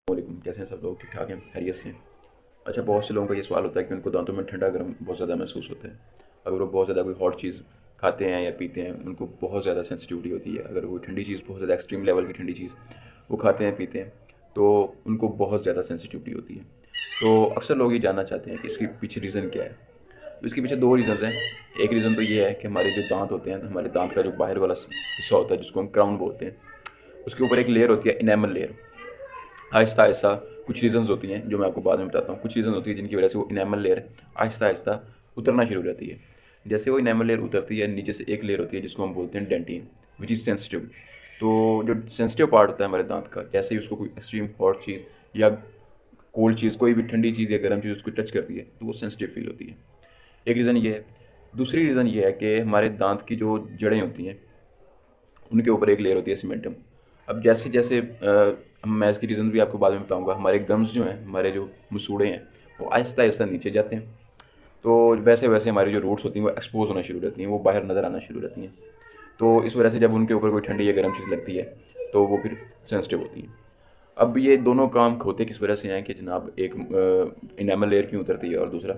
वालेकुम, कैसे हैं सब लोग? ठीक ठाक हैं, खैरियत से हैं? अच्छा, बहुत से लोगों का ये सवाल होता है कि उनको दांतों में ठंडा गर्म बहुत ज़्यादा महसूस होता है। अगर वो बहुत ज़्यादा कोई हॉट चीज़ खाते हैं या पीते हैं, उनको बहुत ज़्यादा सेंसिटिविटी होती है। अगर वो ठंडी चीज़, बहुत ज़्यादा एक्सट्रीम लेवल की ठंडी चीज़ वो खाते हैं पीते हैं, तो उनको बहुत ज़्यादा सेंसिटिविटी होती है। तो अक्सर लोग ये जानना चाहते हैं कि इसके पीछे रीज़न क्या है। तो इसके पीछे दो रीज़न्स हैं। एक रीज़न तो ये है कि हमारे जो दांत होते हैं, हमारे दांत का जो बाहर वाला हिस्सा होता है जिसको हम क्राउन बोलते हैं, उसके ऊपर एक लेयर होती है, इनेमल लेयर। आहिस्ता आहिस्ता कुछ रीज़न्स होती हैं जो मैं आपको बाद में बताता हूँ। कुछ रीज़न होती है जिनकी वजह से वो इनेमल लेयर आहिस्ता आहिस्ता उतरना शुरू हो जाती है। जैसे वो इनेमल लेयर उतरती है, नीचे से एक लेयर होती है जिसको हम बोलते हैं डेंटिन, विच इज़ सेंसिटिव। तो जो सेंसिटिव पार्ट होता है हमारे दांत का, जैसे ही उसको कोई एक्सट्रीम हॉट चीज़ या कोल्ड चीज़, कोई भी ठंडी चीज़ या गर्म चीज़ उसको टच करती है तो वो सेंसिटिव फील होती है। एक रीज़न ये है। दूसरी रीज़न ये है कि हमारे दांत की जो जड़ें होती हैं उनके ऊपर एक लेयर होती है सीमेंटम। अब जैसे जैसे मैं इसकी रीज़न भी आपको बाद में बताऊंगा। हमारे गम्स जो हैं, हमारे जो मसूड़े हैं, वो आहिस्ता आहिस्ता नीचे जाते हैं। तो वैसे वैसे हमारी जो रूट्स होती हैं वो एक्सपोज होना शुरू रहती हैं, वो बाहर नज़र आना शुरू रहती हैं। तो इस वजह से जब उनके ऊपर कोई ठंडी या गर्म चीज़ लगती है तो वो फिर सेंसिटिव होती हैं। अब ये दोनों काम होते किस वजह से हैं कि जनाब, एक इनेमल लेयर क्यों उतरती है और दूसरा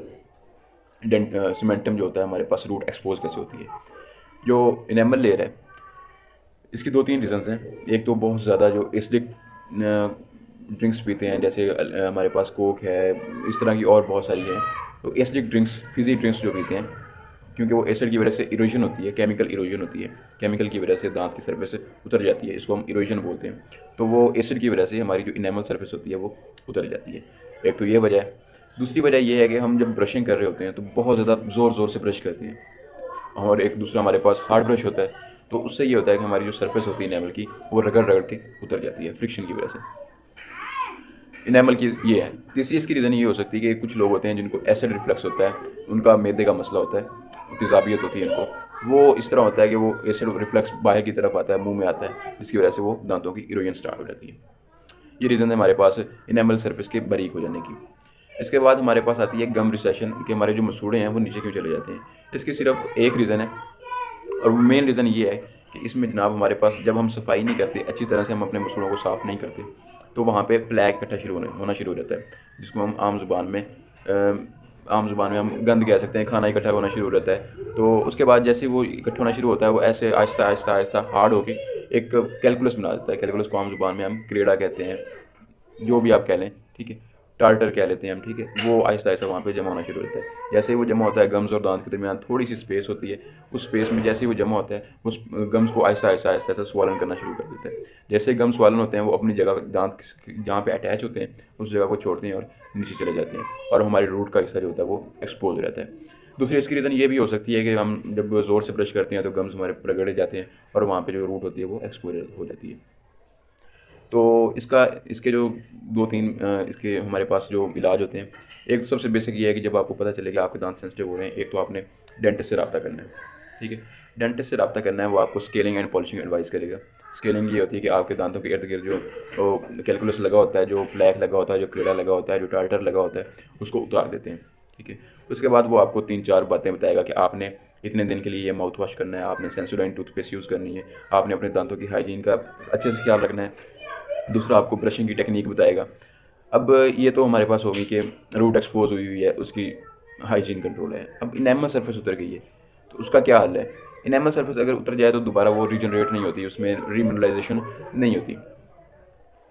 सीमेंटम जो होता है हमारे पास, रूट एक्सपोज कैसे होती है। जो इनेमल लेयर है, इसकी दो तीन रीज़न्स हैं। एक तो बहुत ज़्यादा जो एसिडिक ड्रिंक्स पीते हैं, जैसे हमारे पास कोक है, इस तरह की और बहुत सारी हैं। तो एसिडिक ड्रिंक्स, फिज़ी ड्रिंक्स जो पीते हैं, क्योंकि वो एसिड की वजह से इरोजन होती है, केमिकल इरोजन होती है, केमिकल की वजह से दांत की सरफेस उतर जाती है, इसको हम इरोजन बोलते हैं। तो वो एसिड की वजह से हमारी जो इनेमल सरफेस होती है वो उतर जाती है। एक तो ये वजह है। दूसरी वजह ये है कि हम जब ब्रशिंग कर रहे होते हैं तो बहुत ज़्यादा ज़ोर ज़ोर से ब्रश करते हैं। और एक दूसरा हमारे पास हार्ड ब्रश होता है। तो उससे ये होता है कि हमारी जो सरफेस होती है इनेमल की, वो रगड़ रगड़ के उतर जाती है फ्रिक्शन की वजह से। इनेमल की ये है। तीसरी इसकी रीज़न ये हो सकती है कि कुछ लोग होते हैं जिनको एसिड रिफ्लक्स होता है, उनका मैदे का मसला होता है, तेज़ाबियत होती है उनको। वो इस तरह होता है कि वो एसिड रिफ्लक्स बाहर की तरफ आता है, मुंह में आता है, जिसकी वजह से वो दांतों की इरोजन स्टार्ट हो जाती है। ये रीज़न है हमारे पास इनेमल सरफेस के बारीक हो जाने की। इसके बाद हमारे पास आती है गम रिसेशन, कि हमारे जो मसूड़े हैं वो नीचे क्यों चले जाते हैं। इसकी सिर्फ एक रीज़न है, और मेन रीज़न ये है कि इसमें जनाब हमारे पास जब हम सफाई नहीं करते अच्छी तरह से, हम अपने मसूड़ों को साफ़ नहीं करते, तो वहाँ पे प्लैग इकट्ठा शुरू होना शुरू हो जाता है, जिसको हम आम ज़ुबान में हम गंद कह सकते हैं। खाना इकट्ठा होना शुरू हो जाता है। तो उसके बाद जैसे ही वो इकट्ठा होना शुरू होता है, वो ऐसे आहिस्ता आहिस्ता आहिस्ता हार्ड होके एक कैलकुलस बना देता है। कैलकुलस को आम ज़ुबान में हम क्रीड़ा कहते हैं, जो भी आप कह लें, ठीक है, टार्टर कह लेते हैं हम, ठीक है। वो आहिस्ता आहिस्ता वहाँ पे जमा होना शुरू होता है। जैसे ही वो जमा होता है, गम्स और दांत के दरमियान थोड़ी सी स्पेस होती है, उस स्पेस में जैसे ही वो जमा होता है, उस गम्स को आहिस्ता आहिस्ता आहिस्ता आहिस्ता स्वालन करना शुरू कर देता है। जैसे ही गम स्वालन होते हैं, वो अपनी जगह दांत जहाँ पे अटैच होते हैं उस जगह को छोड़ते हैं और नीचे चले जाते हैं, और हमारे रूट का हिस्सा जो होता है वो एक्सपोज हो जाता है। दूसरी इसकी रीज़न ये भी हो सकती है कि हम जब ज़ोर से ब्रश करते हैं तो गम्स हमारे रगड़े जाते हैं, और वहाँ पे जो रूट होती है वो एक्सपोज हो जाती है। तो इसके जो दो तीन इसके हमारे पास जो इलाज होते हैं, एक तो सबसे बेसिक ये है कि जब आपको पता चले कि आपके दांत सेंसिटिव हो रहे हैं, एक तो आपने डेंटिस्ट से रब्ता करना है, ठीक है। डेंटिस्ट से रब्ता करना है, वो आपको स्केलिंग एंड पॉलिशिंग एडवाइस करेगा। स्केलिंग ये होती है कि आपके दांतों के इर्द गिर्द जो कैलकुलस लगा होता है, जो प्लैक लगा होता है, जो कीड़ा लगा होता है, जो टार्टर लगा होता है, उसको उतार देते हैं, ठीक है। उसके बाद वो आपको 3-4 बातें बताएगा कि आपने इतने दिन के लिए ये माउथ वॉश करना है, आपने सेंसोडाइन टूथपेस्ट यूज़ करनी है, आपने अपने दांतों की हाइजीन का अच्छे से ख्याल रखना है। दूसरा आपको ब्रशिंग की टेक्निक बताएगा। अब ये तो हमारे पास होगी कि रूट एक्सपोज हुई हुई है, उसकी हाइजीन कंट्रोल है। अब इनेमल सरफेस उतर गई है, तो उसका क्या हल है। इनेमल सरफेस अगर उतर जाए तो दोबारा वो रीजनरेट नहीं होती, उसमें रीमिनरलाइजेशन नहीं होती,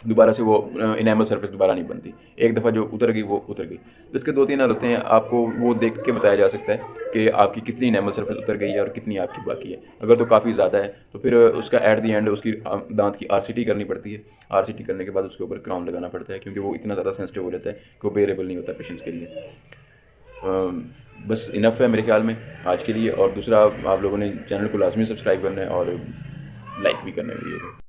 दोबारा से वो इनेमल सरफेस दोबारा नहीं बनती। एक दफ़ा जो उतर गई वो उतर गई। तो इसके दो तीन हल होते हैं, आपको वो देख के बताया जा सकता है कि आपकी कितनी इनेमल सरफेस उतर गई है और कितनी आपकी बाकी है। अगर तो काफ़ी ज़्यादा है तो फिर उसका एट दी एंड उसकी दांत की आरसीटी करनी पड़ती है। आरसीटी करने के बाद उसके ऊपर क्राउन लगाना पड़ता है, क्योंकि वो इतना ज़्यादा सेंसिटिव हो जाता है कि वो बेरेबल नहीं होता पेशेंट्स के लिए। बस इनफ है मेरे ख्याल में आज के लिए। और दूसरा, आप लोगों ने चैनल को लाजमी सब्सक्राइब करना है और लाइक भी करना है वीडियो को।